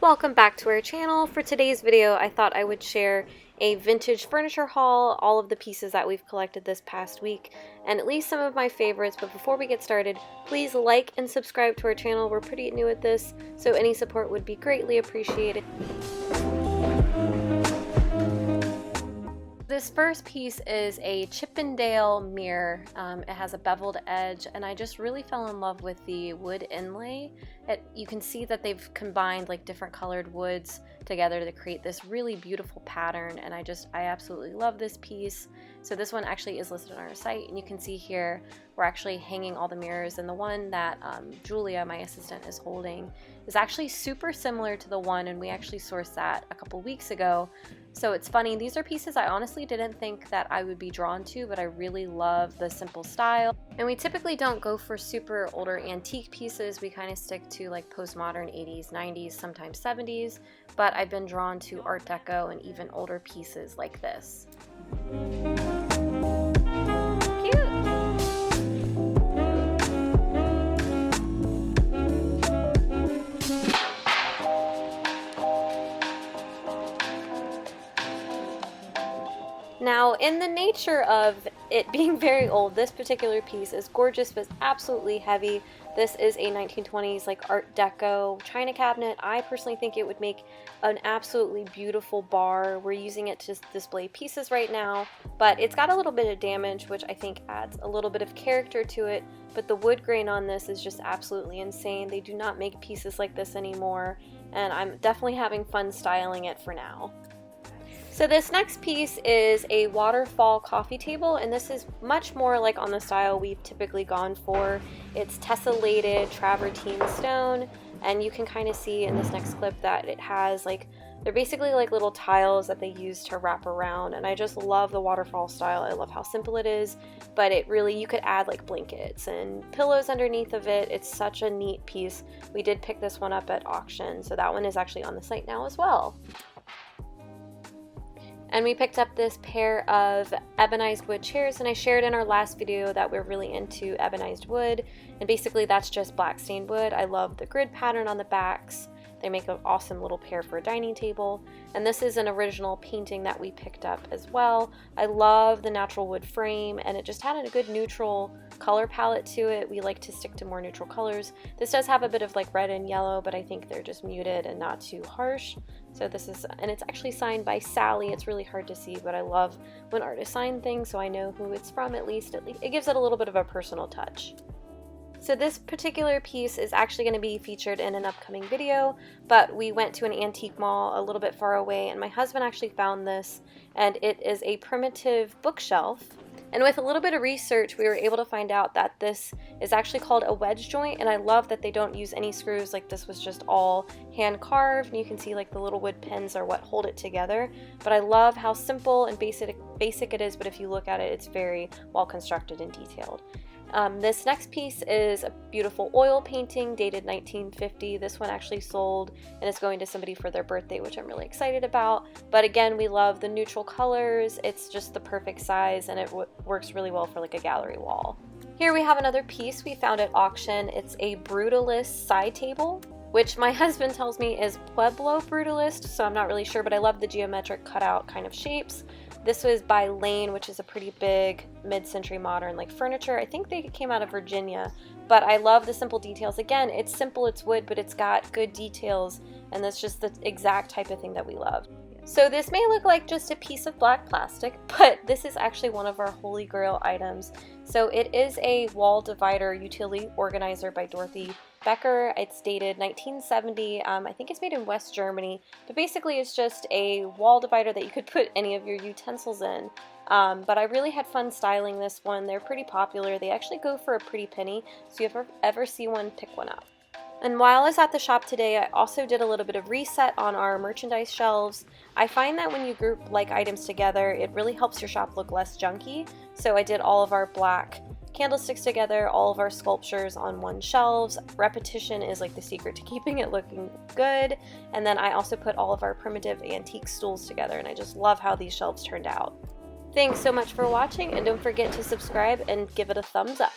Welcome back to our channel. For today's video, I thought I would share a vintage furniture haul, all of the pieces that we've collected this past week, and at least some of my favorites. But before we get started, please like and subscribe to our channel. We're pretty new at this, so any support would be greatly appreciated. This first piece is a Chippendale mirror. It has a beveled edge, and I just really fell in love with the wood inlay. You can see that they've combined like different colored woods together to create this really beautiful pattern, and I absolutely love this piece. So this one actually is listed on our site, and you can see here we're actually hanging all the mirrors, and the one that Julia, my assistant, is holding is actually super similar to the one, and we actually sourced that a couple weeks ago. So it's funny, these are pieces I honestly didn't think that I would be drawn to, but I really love the simple style. And we typically don't go for super older antique pieces. We kind of stick to like postmodern 80s, 90s, sometimes 70s, but I've been drawn to Art Deco and even older pieces like this. Now, in the nature of it being very old, this particular piece is gorgeous but absolutely heavy. This is a 1920s like Art Deco china cabinet. I personally think it would make an absolutely beautiful bar. We're using it to display pieces right now, but it's got a little bit of damage, which I think adds a little bit of character to it, but the wood grain on this is just absolutely insane. They do not make pieces like this anymore, and I'm definitely having fun styling it for now. So this next piece is a waterfall coffee table, and this is much more like on the style we've typically gone for. It's tessellated travertine stone, and you can kind of see in this next clip that it has they're basically like little tiles that they use to wrap around, and I just love the waterfall style. I love how simple it is, but it really, you could add like blankets and pillows underneath of it. It's such a neat piece. We did pick this one up at auction, so that one is actually on the site now as well. And we picked up this pair of ebonized wood chairs, and I shared in our last video that we're really into ebonized wood, and basically that's just black stained wood. I love the grid pattern on the backs. They make an awesome little pair for a dining table, and this is an original painting that we picked up as well. I love the natural wood frame, and it just had a good neutral color palette to it. We like to stick to more neutral colors. This does have a bit of like red and yellow, but I think they're just muted and not too harsh. So this is, and it's actually signed by Sally. It's really hard to see, but I love when artists sign things so I know who it's from at least. It gives it a little bit of a personal touch. So this particular piece is actually going to be featured in an upcoming video, but we went to an antique mall a little bit far away, and my husband actually found this, and it is a primitive bookshelf. And with a little bit of research, we were able to find out that this is actually called a wedge joint, and I love that they don't use any screws. Like, this was just all hand carved, and you can see like the little wood pins are what hold it together. But I love how simple and basic it is, but if you look at it, it's very well constructed and detailed. This next piece is a beautiful oil painting dated 1950. This one actually sold, and it's going to somebody for their birthday, which I'm really excited about. But again, we love the neutral colors. It's just the perfect size, and it works really well for like a gallery wall. Here we have another piece we found at auction. It's a Brutalist side table, which my husband tells me is Pueblo Brutalist, so I'm not really sure, but I love the geometric cutout kind of shapes. This was by Lane, which is a pretty big mid-century modern like furniture. I think they came out of Virginia, but I love the simple details. Again, it's simple, it's wood, but it's got good details, and that's just the exact type of thing that we love. So this may look like just a piece of black plastic, but this is actually one of our holy grail items. So it is a wall divider utility organizer by Dorothy Becker. It's dated 1970. I think it's made in West Germany, but basically it's just a wall divider that you could put any of your utensils in. But I really had fun styling this one. They're pretty popular. They actually go for a pretty penny, so if you ever see one, pick one up. And while I was at the shop today, I also did a little bit of reset on our merchandise shelves. I find that when you group like items together, it really helps your shop look less junky. So I did all of our black candlesticks together, all of our sculptures on one shelves. Repetition is like the secret to keeping it looking good. And then I also put all of our primitive antique stools together, and I just love how these shelves turned out. Thanks so much for watching, and don't forget to subscribe and give it a thumbs up.